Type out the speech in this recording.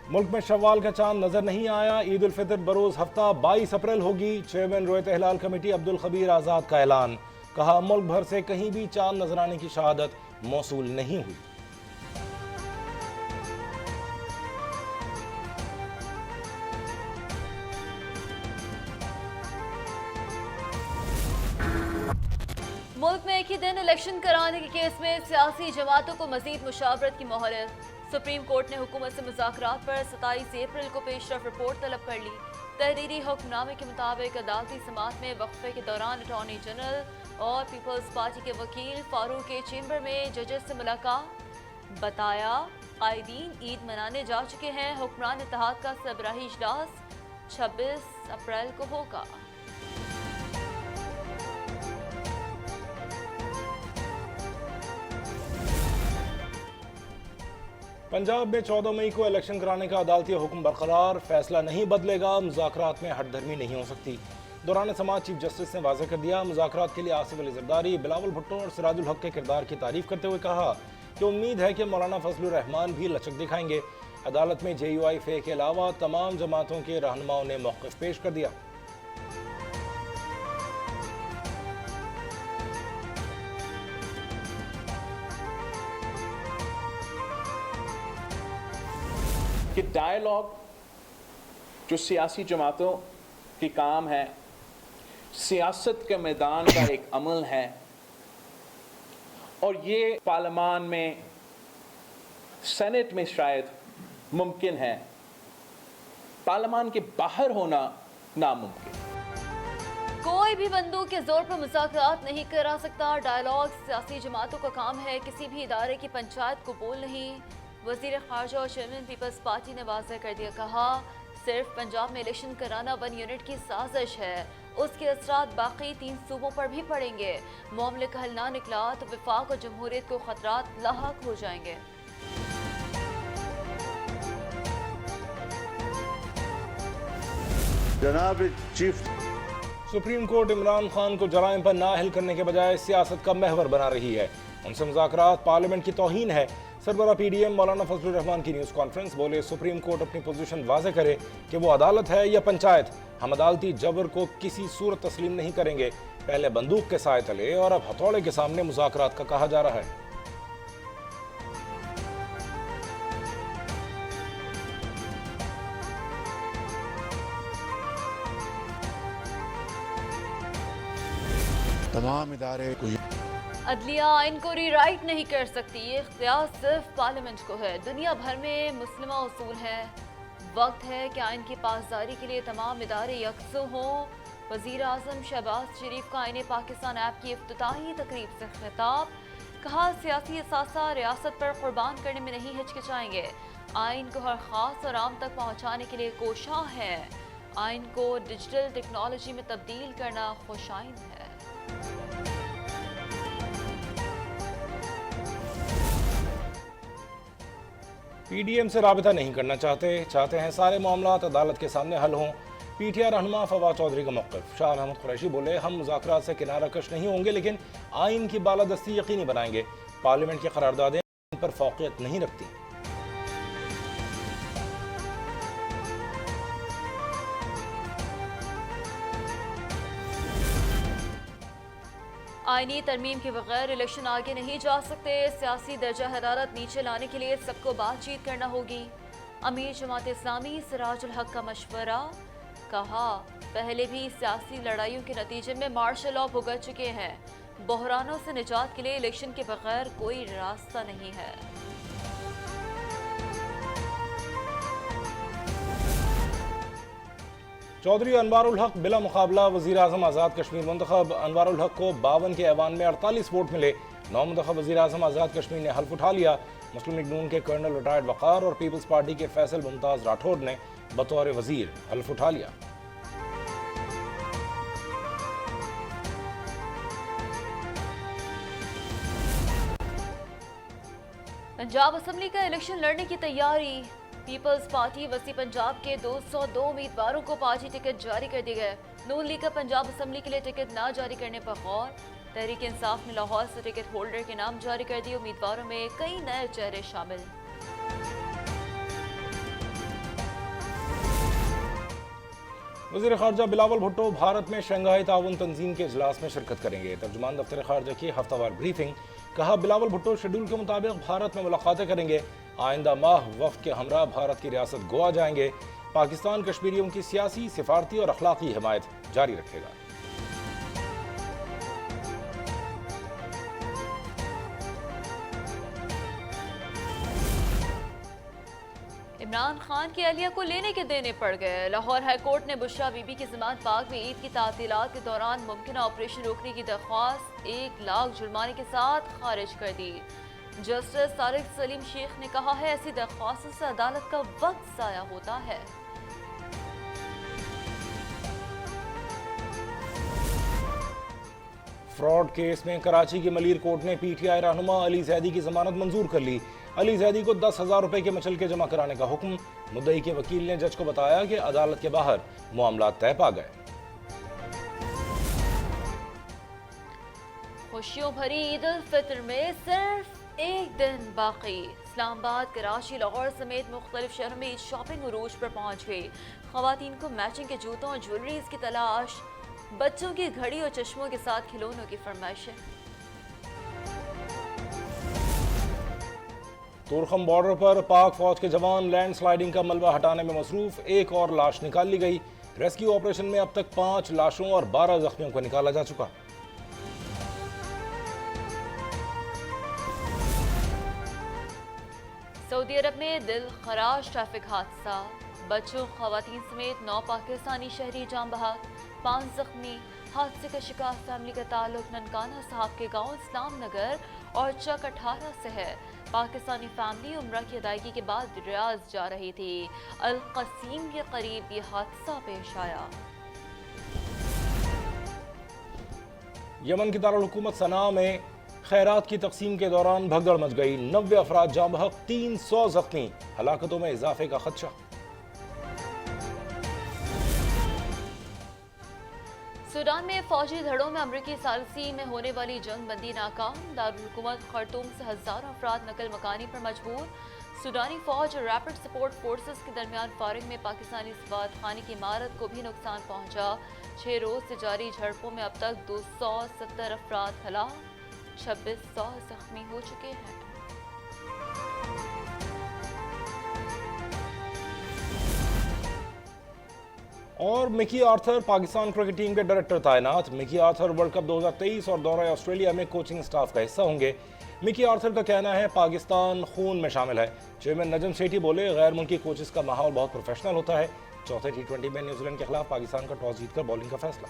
मुल्क में शव्वाल का चांद नजर नहीं आया। ईद उल फितर बरोज हफ्ता 22 अप्रैल होगी। चेयरमैन रोयत हिलाल कमेटी अब्दुल खबीर आज़ाद का ऐलान। कहा, मुल्क भर से कहीं भी चांद नजर आने की शहादत मौसूल नहीं हुई। मुल्क में एक ही दिन इलेक्शन कराने के केस में सियासी जमातों को मजीद मुशावरत की मोहलत। सुप्रीम कोर्ट ने हुकूमत से मुज़ाकरात पर 27 अप्रैल को पेशरफ रिपोर्ट तलब कर ली। तहरीरी हुक्मनामे के मुताबिक अदालती समाअत में वक्फे के दौरान अटॉर्नी जनरल और पीपल्स पार्टी के वकील फारूक के चैम्बर में जजेस से मुलाकात। बताया, कायदीन ईद मनाने जा चुके हैं। हुक्मरान इत्तेहाद का सरबराही इजलास 26 अप्रैल को होगा। पंजाब में 14 मई को इलेक्शन कराने का अदालती हुक्म बरकरार। फैसला नहीं बदलेगा। मुज़ाकरात में हटधर्मी नहीं हो सकती। दौरान समाअत चीफ जस्टिस ने वाज़ेह कर दिया। मुज़ाकरात के लिए आसिफ अली ज़रदारी, बिलावल भुट्टो और सिराजुल हक के किरदार की तारीफ करते हुए कहा कि उम्मीद है कि मौलाना फजलुर रहमान भी लचक दिखाएंगे। अदालत में JUI फे के अलावा तमाम जमातों के रहनुमाओं ने मौक़िफ़ पेश कर दिया। कि डायलॉग जो सियासी जमातों की काम है, सियासत के मैदान का एक अमल है और ये पार्लियामान में, सेनेट में शायद मुमकिन है, पार्लियामान के बाहर होना नामुमकिन। कोई भी बंदूक के जोर पर मुज़ाकरात नहीं करा सकता। डायलॉग सियासी जमातों का काम है, किसी भी इदारे की पंचायत को बोल नहीं। वज़ीर ख़ारजा और चेयरमैन पीपल्स पार्टी ने वाज़ेह कर दिया। कहा, सिर्फ पंजाब में इलेक्शन कराना 1 यूनिट की साजिश है, उसके असरात बाकी 3 सूबों पर भी पड़ेंगे। मामले का हल ना निकला तो वफाक और जमहूरियत को खतरात लाहक हो जाएंगे। जनाब chief, supreme court Imran Khan को जराइम पर नाअहल करने के बजाय सियासत का महवर बना रही है। उनसे मुज़ाकरात पार्लियामेंट की तौहीन है। सरबरा PDM मौलाना फजलुर रहमान की न्यूज़ कॉन्फ्रेंस। बोले, सुप्रीम कोर्ट अपनी पोजीशन वाज़ेह करे कि वो अदालत है या पंचायत। हम अदालती जबर को किसी सूरत तस्लीम नहीं करेंगे। पहले बंदूक के साए तले और अब हथौड़े के सामने मुज़ाकरात का कहा जा रहा है। तमाम इदारे को अदलिया आइन को रीराइट नहीं कर सकती। ये इख्तियार सिर्फ पार्लियामेंट को है। दुनिया भर में मुस्लिमा उसूल है। वक्त है कि आइन की पासदारी के लिए तमाम इदारे यकसू हों। वज़ीर आज़म शहबाज शरीफ का आइन पाकिस्तान ऐप की इफ्तिताही तकरीब से खिताब। कहा, सियासी असासा रियासत पर कुर्बान करने में नहीं हिचकिचाएंगे। आइन को हर खास और आम तक पहुँचाने के लिए कोशां है। आइन को डिजिटल टेक्नोलॉजी में तब्दील करना खुशाइन है। PDM से राबिता नहीं करना चाहते हैं सारे मामलात अदालत के सामने हल हों। PTI रहनुमा फवाद चौधरी का मौक़िफ़। शाह अहमद कुरैशी बोले, हम मुज़ाकरात से किनारा कश नहीं होंगे, लेकिन आइन की बालादस्ती यकीनी बनाएंगे। पार्लियामेंट की करारदादें इन पर फ़ौक़ियत नहीं रखती। आईनी तरमीम के बगैर इलेक्शन आगे नहीं जा सकते। सियासी दर्जा हरारत नीचे लाने के लिए सबको बातचीत करना होगी। अमीर जमात इस्लामी सिराजुल हक का मशवरा। कहा, पहले भी सियासी लड़ाइयों के नतीजे में मार्शल लॉ भुगत चुके हैं। बहरानों से निजात के लिए इलेक्शन के बगैर कोई रास्ता नहीं है। चौधरी अनवारुल हक बिला मुकाबला वज़ीर आज़म आज़ाद कश्मीर मुंतखब। अनवारुल हक को 52 के ऐवान में 48 वोट मिले। 9 मुंतखब वज़ीर आज़म आज़ाद कश्मीर ने हल्फ उठा लिया। मुस्लिम लीग नून के कर्नल रिटायर्ड वक़ार और पीपल्स पार्टी के फैसल मुमताज़ राठौड़ ने बतौर वज़ीर हल्फ उठा लिया। पंजाब असम्बली का इलेक्शन लड़ने की तैयारी। पीपल्स पार्टी वसी पंजाब के 202 उम्मीदवारों को पार्टी टिकट जारी कर दिए गए। नून लीग का पंजाब असम्बली के लिए टिकट न जारी करने पर गौर। तहरीक इंसाफ ने लाहौर से टिकट होल्डर के नाम जारी कर दिए। उम्मीदवारों में कई नए चेहरे शामिल। वज़ीर ख़ारजा बिलावल भुट्टो भारत में शंघाई ताउन तंजीम के इजलास में शिरकत करेंगे। तर्जुमान दफ्तर ख़ारजा की हफ्तावार ब्रीफिंग। कहा, बिलावल भुट्टो शेड्यूल के मुताबिक भारत में मुलाकातें करेंगे। आइंदा माह वफ़द के हमरा भारत की रियासत गोवा जाएंगे। पाकिस्तान कश्मीरियों की सियासी, सिफारती और अखलाकी हिमायत जारी रखेगा। इमरान खान की अहलिया को लेने के देने पड़ गए। लाहौर हाई कोर्ट ने बुशरा बीबी की ज़मानत पाक में ईद की तातीलात के दौरान मुमकिन ऑपरेशन रोकने की दरख्वास्त 1 लाख जुर्माने के साथ खारिज कर दी। जस्टिस तारिक सलीम शेख ने कहा है, ऐसी दरख्वास्तों से अदालत का वक्त ज़ाया होता है। फ्रॉड केस में कराची की मलीर कोर्ट ने पीटीआई रहनुमा अली जैदी की जमानत मंजूर कर ली। अली जैदी को 10,000 रुपए के मचलके जमा कराने का हुक्म। मुद्दई के वकील ने जज को बताया कि अदालत के बाहर मामला तय पा गए। खुशियों भरी ईद उल फितर में सिर्फ एक दिन बाकी। इस्लामाबाद, कराची, लाहौर समेत मुख्तलिफ शहरों में ईद शॉपिंग उरूज पर पहुंच गई। खवातीन को मैचिंग के जूतों और ज्वेलरीज की तलाश, बच्चों की घड़ी और चश्मों के साथ खिलौनों की फरमाइशें। तुरखम बॉर्डर पर पाक फौज के जवान लैंड स्लाइडिंग का मलबा हटाने में मसरूफ। एक और लाश निकाल ली गई। रेस्क्यू ऑपरेशन में अब तक 5 लाशों और 12 जख्मियों को निकाला जा चुका। सऊदी अरब में दिल खराश ट्रैफिक हादसा, बच्चों खवातीन समेत 9 पाकिस्तानी शहरी जान बहक, 5 जख्मी। हादसे का शिकार फैमिली का ताल्लुक ननकाना साहब के गांव इस्लाम नगर और चक 18 से है। पाकिस्तानी फैमिली उम्रा की अदायगी के बाद रियाज जा रही थी। अल कसीम के करीब ये हादसा पेश आया। यमन की दारुल हुकूमत सना में खैरात की तकसीम के दौरान भगदड़ मच गई। 90 अफराद जाँ बहक, 300 जख्मी। हलाकतों में इजाफे का खदशा। सूडान में फौजी धड़ों में अमरीकी सालसी में होने वाली जंग बंदी नाकाम। दारुल हुकूमत खर्तूम से हजारों अफराद नकल मकानी पर मजबूर। सूडानी फौज और रैपिड सपोर्ट फोर्सेस के दरमियान फारिग में पाकिस्तानी सफारत खाने की इमारत को भी नुकसान पहुंचा। 6 रोज से जारी झड़पों में अब तक 270 अफराद हलाक, 2600 जख्मी हो चुके हैं। और Mickey Arthur Pakistan cricket team के डायरेक्टर तैनात। मिकी आर्थर वर्ल्ड कप 2023 और दौरा ऑस्ट्रेलिया में कोचिंग स्टाफ का हिस्सा होंगे। मिकी आर्थर का कहना है, पाकिस्तान खून में शामिल है। चेयरमैन नजम सेठी बोले, गैर मुल्की कोचेस का माहौल बहुत प्रोफेशनल होता है। चौथे T20 में न्यूजीलैंड के खिलाफ पाकिस्तान का टॉस जीतकर बॉलिंग का फैसला।